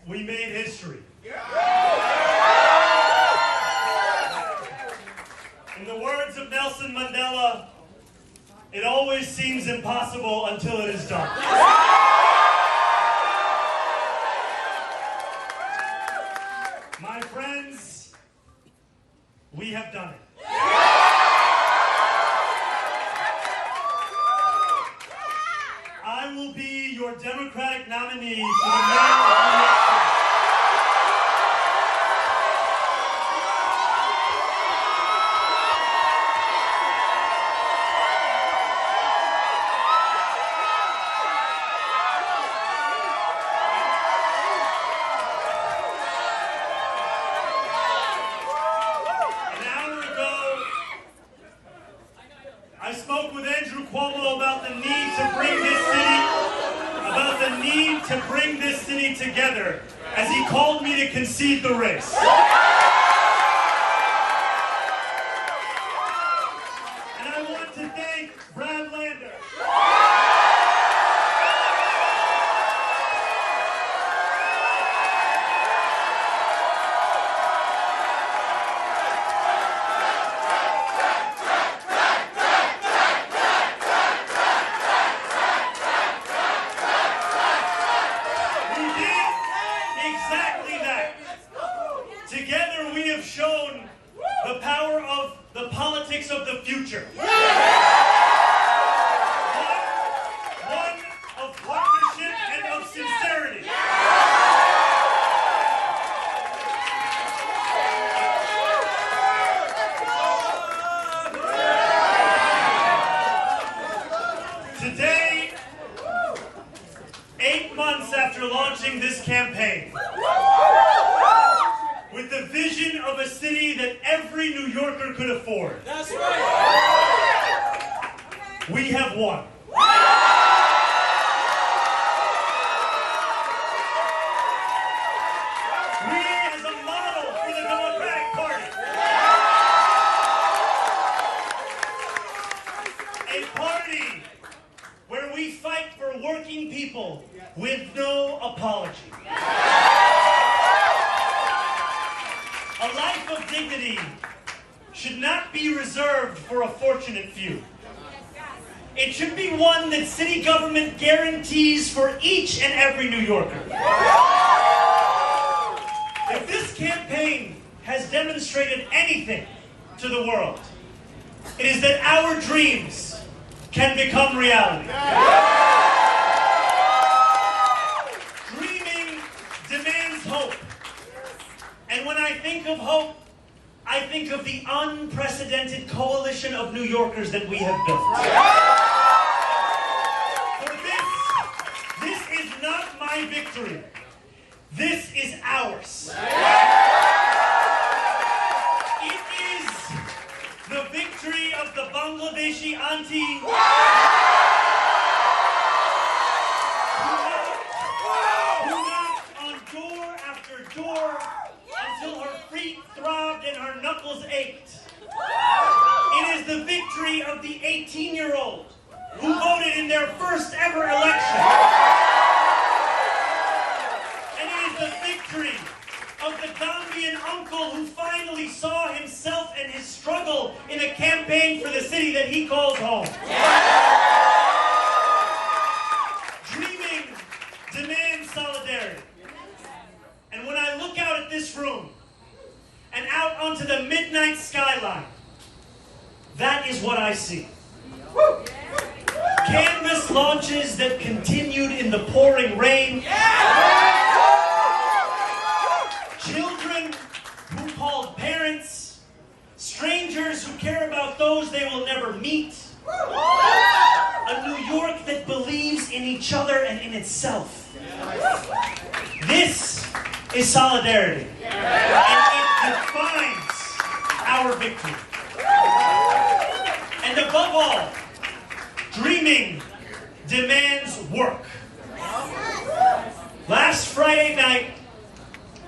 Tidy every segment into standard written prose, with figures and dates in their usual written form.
we made history. In the words of Nelson Mandela, it always seems impossible until it is done. My friends, we have done it. I will be your Democratic nominee for the mayor of New York City. I spoke with Andrew Cuomo about the need to bring this city together, as he called me to concede the race. And I want to thank Brad Lander. Together we have shown the power of the politics of the future. One of partnership and of sincerity. Today, 8 months after launching this campaign, with the vision of a city that every New Yorker could afford. That's right. We have won. We as a model for the Democratic Party. A party where we fight for working people with no apology. A life of dignity should not be reserved for a fortunate few. It should be one that city government guarantees for each and every New Yorker. If this campaign has demonstrated anything to the world, it is that our dreams can become reality. Dreaming demands hope. And when I think of hope, I think of the unprecedented coalition of New Yorkers that we have built. For this is not my victory. This is ours. It is the victory of the Bangladeshi auntie who knocked on door after door until her feet throbbed and her knuckles ached. It is the victory of the 18-year-old who voted in their first ever election. And it is the victory of the Gambian uncle who finally saw himself and his struggle in a campaign for the city that he calls home. Dreaming demands solidarity. And when I look out at this room and out onto the midnight skyline, that is what I see. Canvas launches that continued in the pouring rain. Children who called parents. Strangers who care about those they will never meet. A New York that believes in each other and in itself. This is solidarity. And it defines our victory. And above all, dreaming demands work. Last Friday night,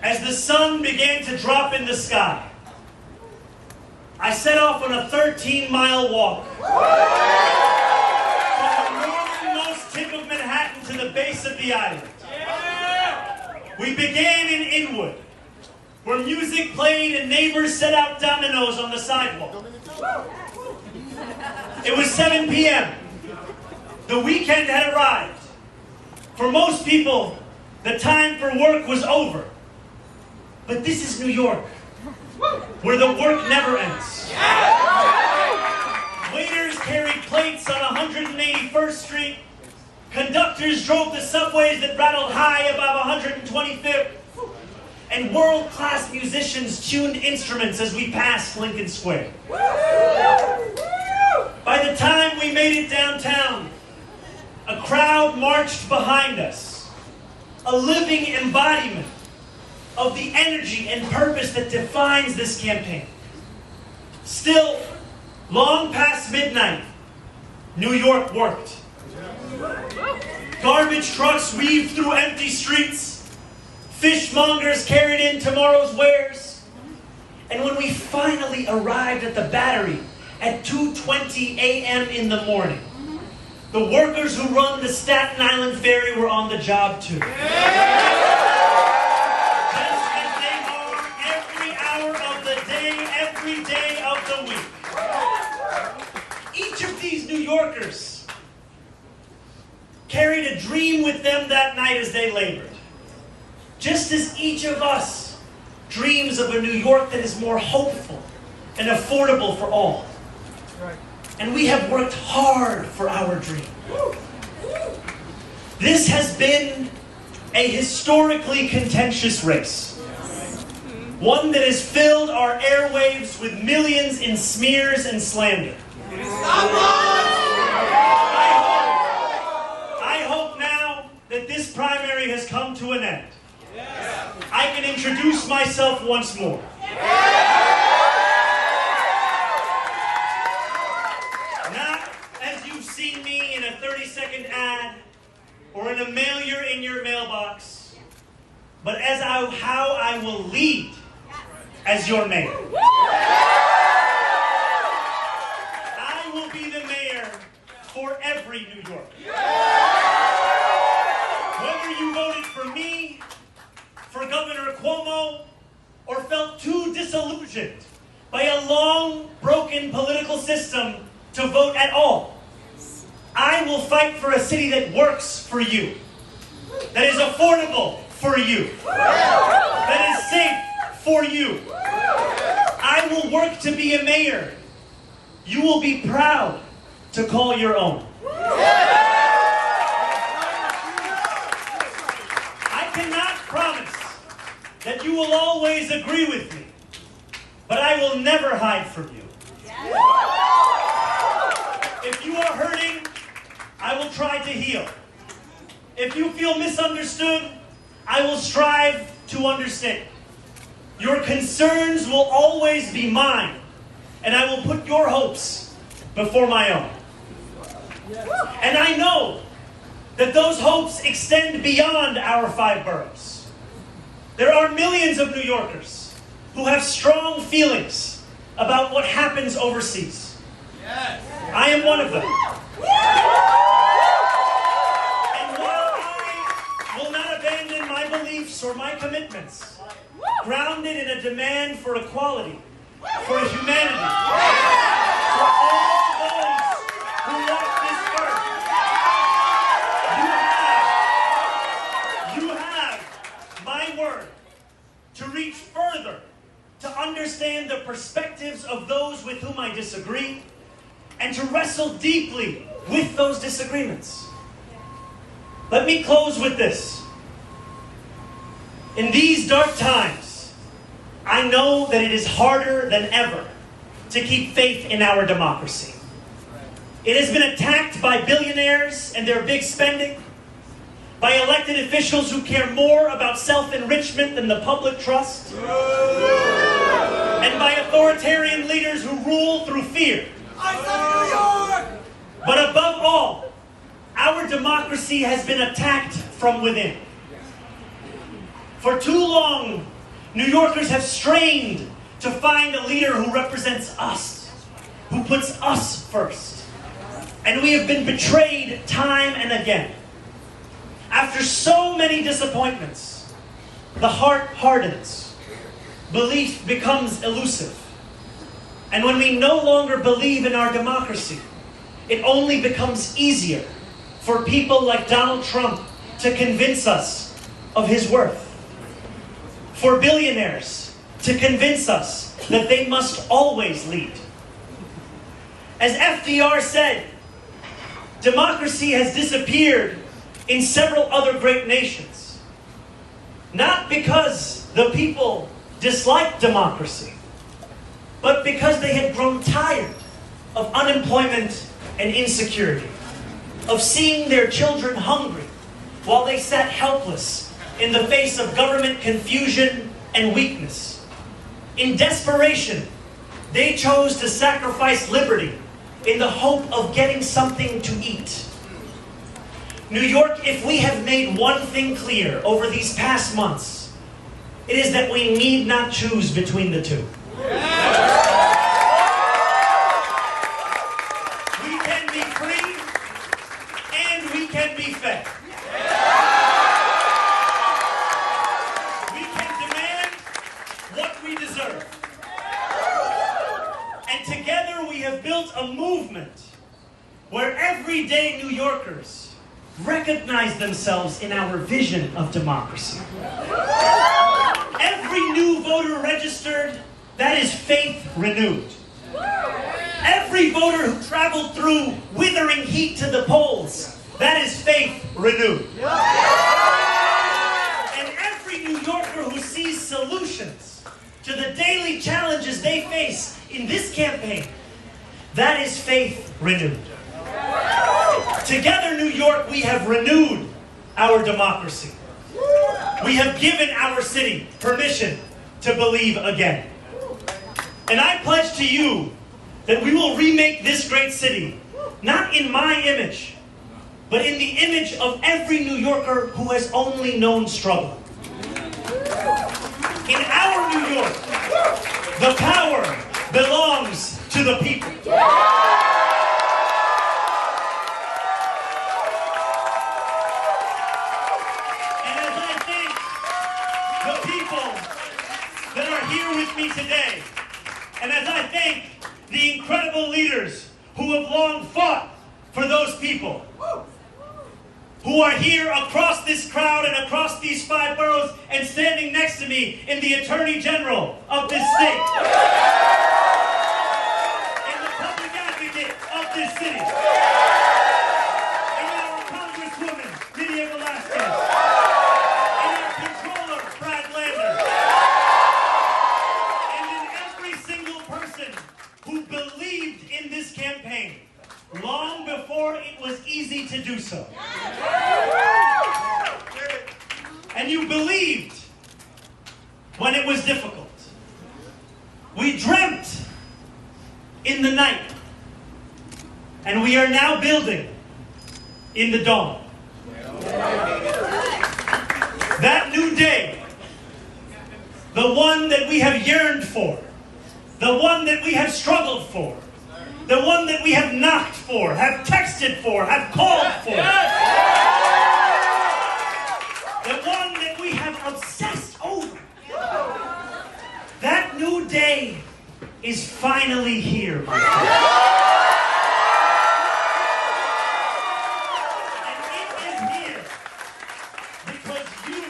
as the sun began to drop in the sky, I set off on a 13-mile walk from the northernmost tip of Manhattan to the base of the island. We began in Inwood, where music played and neighbors set out dominoes on the sidewalk. It was 7 p.m. The weekend had arrived. For most people, the time for work was over. But this is New York, where the work never ends. Waiters carried plates on 181st Street. Conductors drove the subways that rattled high above 125th. And world-class musicians tuned instruments as we passed Lincoln Square. By the time we made it downtown, a crowd marched behind us, a living embodiment of the energy and purpose that defines this campaign. Still, long past midnight, New York worked. Garbage trucks weaved through empty streets. Fishmongers carried in tomorrow's wares. And when we finally arrived at the Battery at 2:20 a.m. in the morning, the workers who run the Staten Island Ferry were on the job too. Just as they are every hour of the day, every day of the week. Each of these New Yorkers carried a dream with them that night as they labored. Just as each of us dreams of a New York that is more hopeful and affordable for all. And we have worked hard for our dream. This has been a historically contentious race. One that has filled our airwaves with millions in smears and slander. I hope now that this primary has come to an end. I can introduce myself once more. Not as you've seen me in a 30-second ad or in a mailer in your mailbox, but as how I will lead as your mayor. I will be the mayor for every New Yorker. Whether you voted for me, for Governor Cuomo, or felt too disillusioned by a long, broken political system to vote at all, I will fight for a city that works for you, that is affordable for you, that is safe for you. I will work to be a mayor you will be proud to call your own. I cannot promise that you will always agree with me, but I will never hide from you. If you are hurting, I will try to heal. If you feel misunderstood, I will strive to understand. Your concerns will always be mine, and I will put your hopes before my own. And I know that those hopes extend beyond our 5 boroughs. There are millions of New Yorkers who have strong feelings about what happens overseas. I am one of them. And while I will not abandon my beliefs or my commitments, grounded in a demand for equality, for humanity, for all those who walk this earth, you have my word to reach further, to understand the perspectives of those with whom I disagree, and to wrestle deeply with those disagreements. Let me close with this. In these dark times, I know that it is harder than ever to keep faith in our democracy. It has been attacked by billionaires and their big spending, by elected officials who care more about self-enrichment than the public trust, and by authoritarian leaders who rule through fear. But above all, our democracy has been attacked from within. For too long, New Yorkers have strained to find a leader who represents us, who puts us first. And we have been betrayed time and again. After so many disappointments, the heart hardens. Belief becomes elusive. And when we no longer believe in our democracy, it only becomes easier for people like Donald Trump to convince us of his worth. For billionaires to convince us that they must always lead. As FDR said, democracy has disappeared in several other great nations. Not because the people disliked democracy, but because they had grown tired of unemployment and insecurity, of seeing their children hungry while they sat helpless in the face of government confusion and weakness. In desperation, they chose to sacrifice liberty in the hope of getting something to eat. New York, if we have made one thing clear over these past months, it is that we need not choose between the two. We can be free and we can be fed. We can demand what we deserve. And together we have built a movement where everyday New Yorkers recognize themselves in our vision of democracy. Every new voter registered, that is faith renewed. Every voter who traveled through withering heat to the polls, that is faith renewed. And every New Yorker who sees solutions to the daily challenges they face in this campaign, that is faith renewed. Together, New York, we have renewed our democracy. We have given our city permission to believe again. And I pledge to you that we will remake this great city, not in my image, but in the image of every New Yorker who has only known struggle. In our New York, the power belongs to the people. With me today, and as I thank the incredible leaders who have long fought for those people, who are here across this crowd and across these 5 boroughs and standing next to me in the Attorney General of this state, in the public advocate of this city, in our Congresswoman, Lydia Velasquez, in our Controller, Brad Lander, who believed in this campaign long before it was easy to do so. And you believed when it was difficult. We dreamt in the night, and we are now building in the dawn. That new day, the one that we have yearned for, the one that we have struggled for, the one that we have knocked for, have texted for, have called for, the one that we have obsessed over. That new day is finally here, my friend. And it is here because you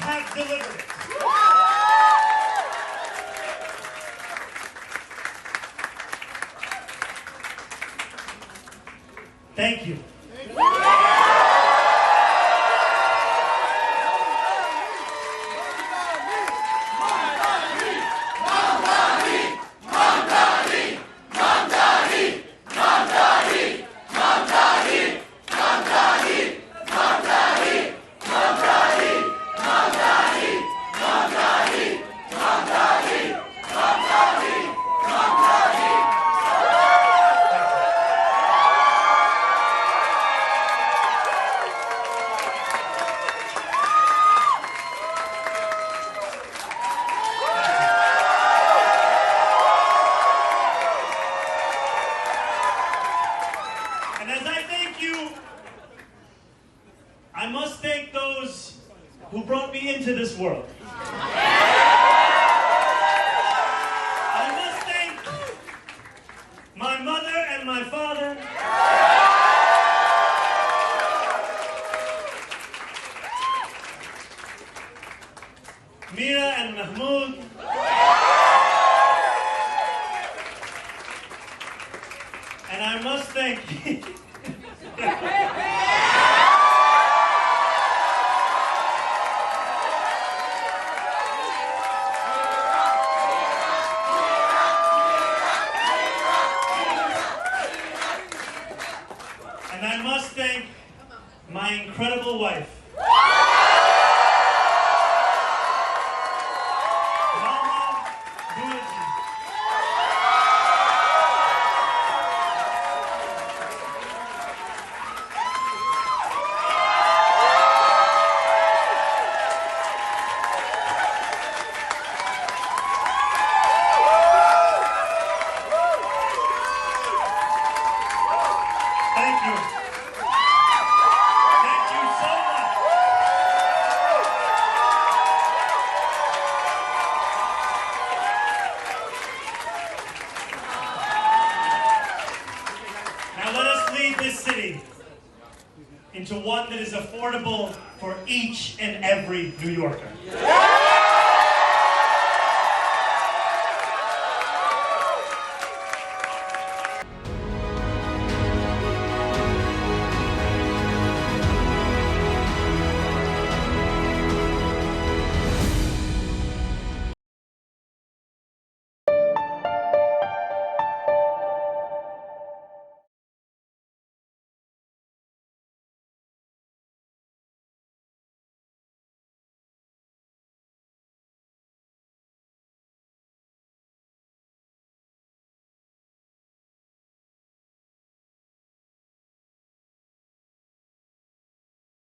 have delivered it. Thank you. who brought me into this world. I must thank my mother and my father. Mira and Mahmoud. And I must thank my incredible wife. Into one that is affordable for each and every New Yorker.